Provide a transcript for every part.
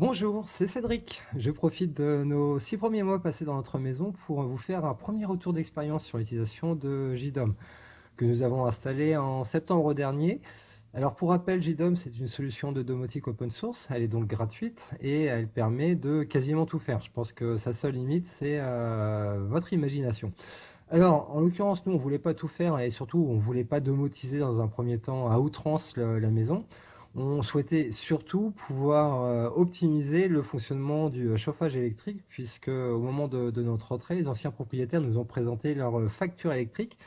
Bonjour, c'est Cédric. Je profite de nos 6 premiers mois passés dans notre maison pour vous faire un premier retour d'expérience sur l'utilisation de JDOM que nous avons installé en septembre dernier. Alors pour rappel, JDOM c'est une solution de domotique open source, elle est donc gratuite et elle permet de quasiment tout faire. Je pense que sa seule limite c'est votre imagination. Alors en l'occurrence nous on voulait pas tout faire et surtout on voulait pas domotiser dans un premier temps à outrance la maison. On souhaitait surtout pouvoir optimiser le fonctionnement du chauffage électrique puisque au moment de notre retrait, les anciens propriétaires nous ont présenté leur facture électrique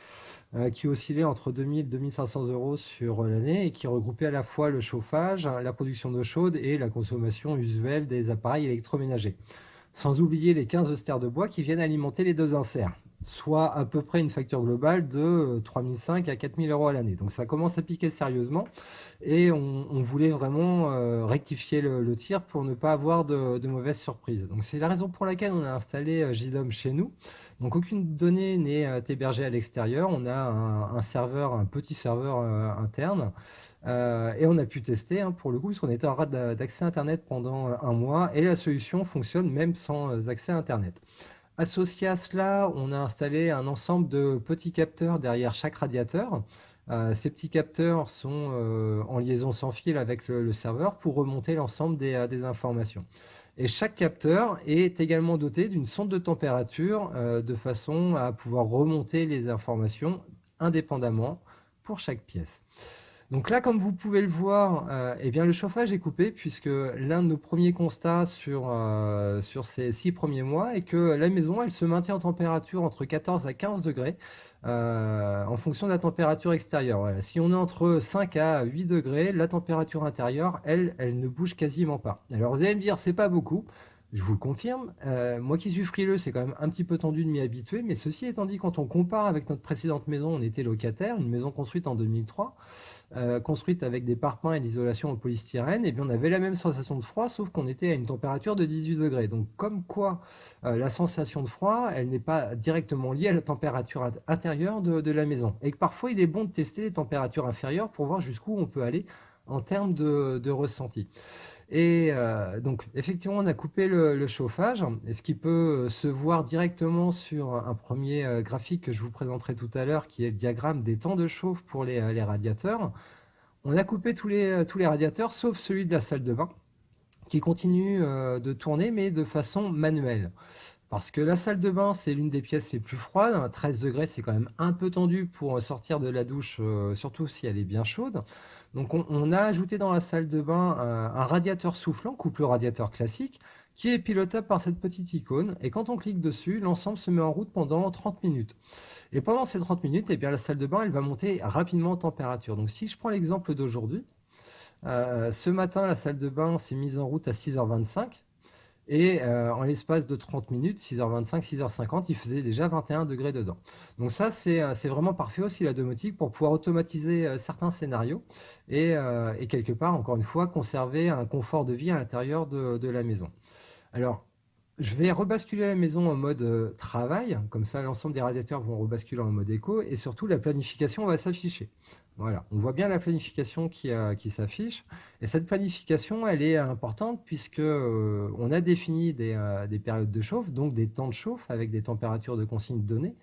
qui oscillait entre 2000 et 2500 euros sur l'année et qui regroupait à la fois le chauffage, la production d'eau chaude et la consommation usuelle des appareils électroménagers. Sans oublier les 15 austères de bois qui viennent alimenter les deux inserts, soit à peu près une facture globale de 3500 à 4000 euros à l'année. Donc ça commence à piquer sérieusement et on voulait vraiment rectifier le tir pour ne pas avoir de mauvaises surprises. Donc c'est la raison pour laquelle on a installé JDOM chez nous. Donc aucune donnée n'est hébergée à l'extérieur, on a un serveur, un petit serveur interne. Et on a pu tester pour le coup, puisqu'on était en rate d'accès Internet pendant un mois, et la solution fonctionne même sans accès Internet. Associé à cela, on a installé un ensemble de petits capteurs derrière chaque radiateur. Ces petits capteurs sont en liaison sans fil avec le serveur pour remonter l'ensemble des informations. Et chaque capteur est également doté d'une sonde de température de façon à pouvoir remonter les informations indépendamment pour chaque pièce. Donc là, comme vous pouvez le voir, eh bien, le chauffage est coupé puisque l'un de nos premiers constats sur ces 6 premiers mois est que la maison, elle se maintient en température entre 14 à 15 degrés en fonction de la température extérieure. Voilà. Si on est entre 5 à 8 degrés, la température intérieure, elle ne bouge quasiment pas. Alors vous allez me dire, c'est pas beaucoup. Je vous le confirme, moi qui suis frileux, c'est quand même un petit peu tendu de m'y habituer, mais ceci étant dit, quand on compare avec notre précédente maison, on était locataire, une maison construite en 2003, construite avec des parpaings et d'isolation en polystyrène, et bien on avait la même sensation de froid, sauf qu'on était à une température de 18 degrés. Donc comme quoi la sensation de froid, elle n'est pas directement liée à la température intérieure de la maison. Et que parfois il est bon de tester les températures inférieures pour voir jusqu'où on peut aller en termes de ressenti. Et donc, effectivement, on a coupé le chauffage, et ce qui peut se voir directement sur un premier graphique que je vous présenterai tout à l'heure, qui est le diagramme des temps de chauffe pour les radiateurs. On a coupé tous les radiateurs, sauf celui de la salle de bain, qui continue de tourner, mais de façon manuelle. Parce que la salle de bain, c'est l'une des pièces les plus froides. À 13 degrés, c'est quand même un peu tendu pour sortir de la douche, surtout si elle est bien chaude. Donc on a ajouté dans la salle de bain un radiateur soufflant, couple radiateur classique, qui est pilotable par cette petite icône. Et quand on clique dessus, l'ensemble se met en route pendant 30 minutes. Et pendant ces 30 minutes, eh bien, la salle de bain, elle va monter rapidement en température. Donc si je prends l'exemple d'aujourd'hui, ce matin, la salle de bain s'est mise en route à 6h25. Et en l'espace de 30 minutes, 6h25, 6h50, il faisait déjà 21 degrés dedans. Donc ça, c'est vraiment parfait aussi la domotique pour pouvoir automatiser certains scénarios et quelque part, encore une fois, conserver un confort de vie à l'intérieur de la maison. Alors, je vais rebasculer la maison en mode travail, comme ça l'ensemble des radiateurs vont rebasculer en mode éco et surtout la planification va s'afficher. Voilà, on voit bien la planification qui s'affiche et cette planification elle est importante puisque on a défini des périodes de chauffe, donc des temps de chauffe avec des températures de consigne données,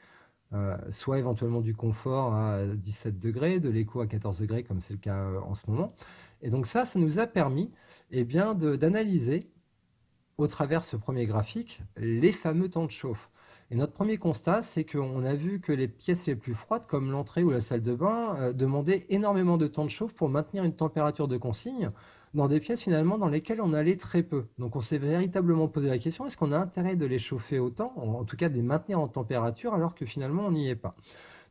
soit éventuellement du confort à 17 degrés, de l'éco à 14 degrés comme c'est le cas en ce moment. Et donc ça nous a permis bien, d'analyser au travers ce premier graphique les fameux temps de chauffe. Et notre premier constat, c'est qu'on a vu que les pièces les plus froides, comme l'entrée ou la salle de bain, demandaient énormément de temps de chauffe pour maintenir une température de consigne dans des pièces finalement dans lesquelles on allait très peu. Donc on s'est véritablement posé la question, est-ce qu'on a intérêt de les chauffer autant, en tout cas de les maintenir en température alors que finalement on n'y est pas.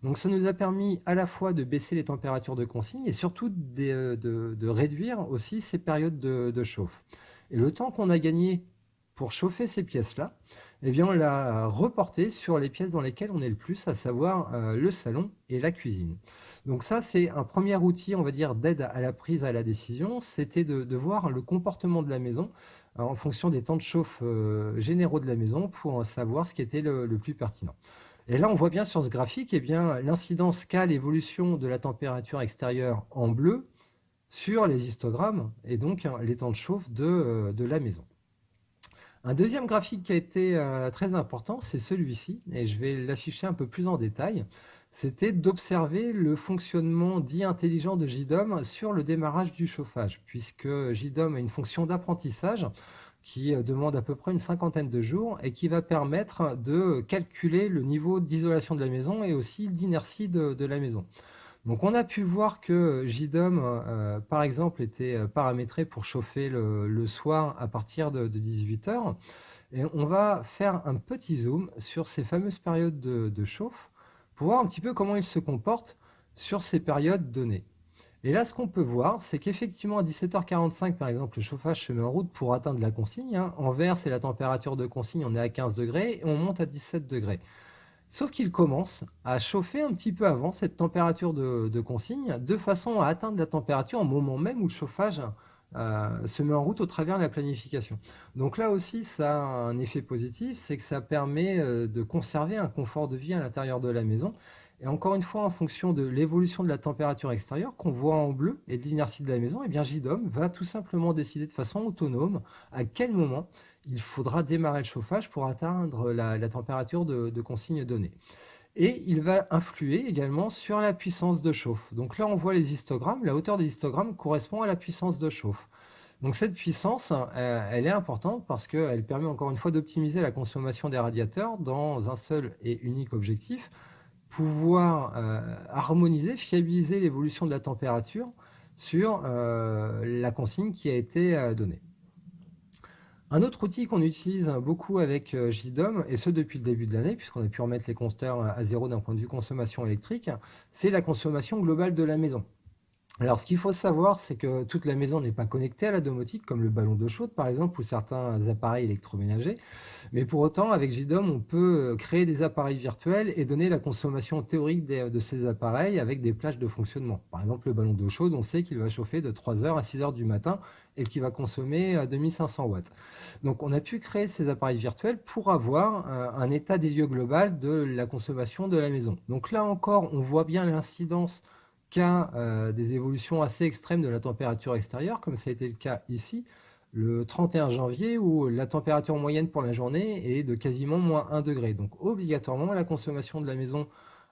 Donc ça nous a permis à la fois de baisser les températures de consigne et surtout de réduire aussi ces périodes de chauffe. Et le temps qu'on a gagné pour chauffer ces pièces-là, eh bien, on l'a reporté sur les pièces dans lesquelles on est le plus, à savoir le salon et la cuisine. Donc ça, c'est un premier outil, on va dire, d'aide à la prise à la décision, c'était de voir le comportement de la maison en fonction des temps de chauffe généraux de la maison pour savoir ce qui était le plus pertinent. Et là, on voit bien sur ce graphique, eh bien, l'incidence qu'a l'évolution de la température extérieure en bleu sur les histogrammes et donc les temps de chauffe de la maison. Un deuxième graphique qui a été très important, c'est celui-ci, et je vais l'afficher un peu plus en détail. C'était d'observer le fonctionnement dit intelligent de JDOM sur le démarrage du chauffage, puisque JDOM a une fonction d'apprentissage qui demande à peu près une cinquantaine de jours et qui va permettre de calculer le niveau d'isolation de la maison et aussi d'inertie de la maison. Donc on a pu voir que JDOM, par exemple, était paramétré pour chauffer le soir à partir de 18 heures. Et on va faire un petit zoom sur ces fameuses périodes de chauffe pour voir un petit peu comment il se comporte sur ces périodes données. Et là, ce qu'on peut voir, c'est qu'effectivement, à 17h45, par exemple, le chauffage se met en route pour atteindre la consigne, hein. En vert, c'est la température de consigne, on est à 15 degrés et on monte à 17 degrés. Sauf qu'il commence à chauffer un petit peu avant cette température de consigne, de façon à atteindre la température au moment même où le chauffage se met en route au travers de la planification. Donc là aussi, ça a un effet positif, c'est que ça permet de conserver un confort de vie à l'intérieur de la maison. Et encore une fois, en fonction de l'évolution de la température extérieure qu'on voit en bleu et de l'inertie de la maison, eh bien JDOM va tout simplement décider de façon autonome à quel moment il faudra démarrer le chauffage pour atteindre la température de consigne donnée. Et il va influer également sur la puissance de chauffe. Donc là, on voit les histogrammes. La hauteur des histogrammes correspond à la puissance de chauffe. Donc cette puissance, elle est importante parce qu'elle permet encore une fois d'optimiser la consommation des radiateurs dans un seul et unique objectif, pouvoir harmoniser, fiabiliser l'évolution de la température sur la consigne qui a été donnée. Un autre outil qu'on utilise beaucoup avec JDOM, et ce depuis le début de l'année, puisqu'on a pu remettre les compteurs à zéro d'un point de vue consommation électrique, c'est la consommation globale de la maison. Alors ce qu'il faut savoir, c'est que toute la maison n'est pas connectée à la domotique, comme le ballon d'eau chaude par exemple, ou certains appareils électroménagers. Mais pour autant, avec JDOM, on peut créer des appareils virtuels et donner la consommation théorique de ces appareils avec des plages de fonctionnement. Par exemple, le ballon d'eau chaude, on sait qu'il va chauffer de 3h à 6h du matin et qu'il va consommer 2500 watts. Donc on a pu créer ces appareils virtuels pour avoir un état des lieux global de la consommation de la maison. Donc là encore, on voit bien l'incidence qu'a des évolutions assez extrêmes de la température extérieure, comme ça a été le cas ici, le 31 janvier, où la température moyenne pour la journée est de quasiment moins 1 degré. Donc obligatoirement, la consommation de la maison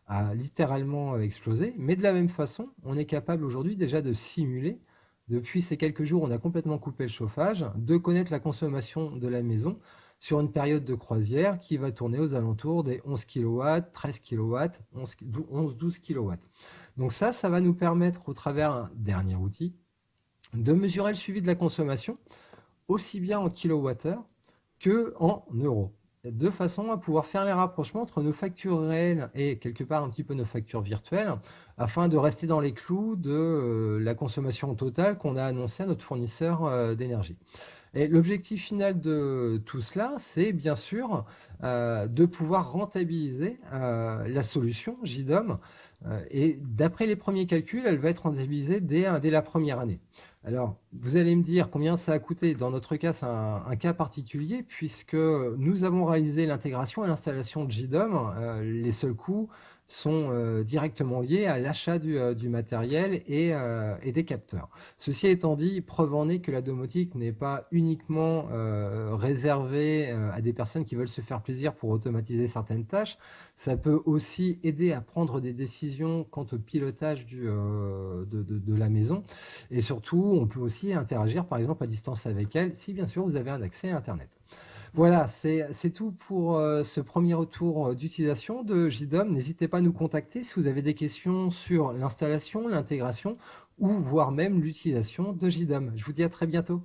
a littéralement explosé. Mais de la même façon, on est capable aujourd'hui déjà de simuler, depuis ces quelques jours, on a complètement coupé le chauffage, de connaître la consommation de la maison sur une période de croisière qui va tourner aux alentours des 11 kW, 13 kW, 11-12 kW. Donc ça va nous permettre, au travers d'un dernier outil, de mesurer le suivi de la consommation, aussi bien en kilowattheure que en euros, de façon à pouvoir faire les rapprochements entre nos factures réelles et quelque part un petit peu nos factures virtuelles, afin de rester dans les clous de la consommation totale qu'on a annoncé à notre fournisseur d'énergie. Et l'objectif final de tout cela, c'est bien sûr de pouvoir rentabiliser la solution JDOM. Et d'après les premiers calculs, elle va être rentabilisée dès la première année. Alors, vous allez me dire combien ça a coûté. Dans notre cas, c'est un cas particulier puisque nous avons réalisé l'intégration et l'installation de JDOM. Les seuls coûts sont directement liés à l'achat du matériel et des capteurs. Ceci étant dit, preuve en est que la domotique n'est pas uniquement réservée à des personnes qui veulent se faire plaisir pour automatiser certaines tâches. Ça peut aussi aider à prendre des décisions quant au pilotage de la maison. Et surtout, on peut aussi interagir par exemple à distance avec elle, si bien sûr vous avez un accès à Internet. Voilà, c'est tout pour ce premier retour d'utilisation de JDOM. N'hésitez pas à nous contacter si vous avez des questions sur l'installation, l'intégration ou voire même l'utilisation de JDOM. Je vous dis à très bientôt.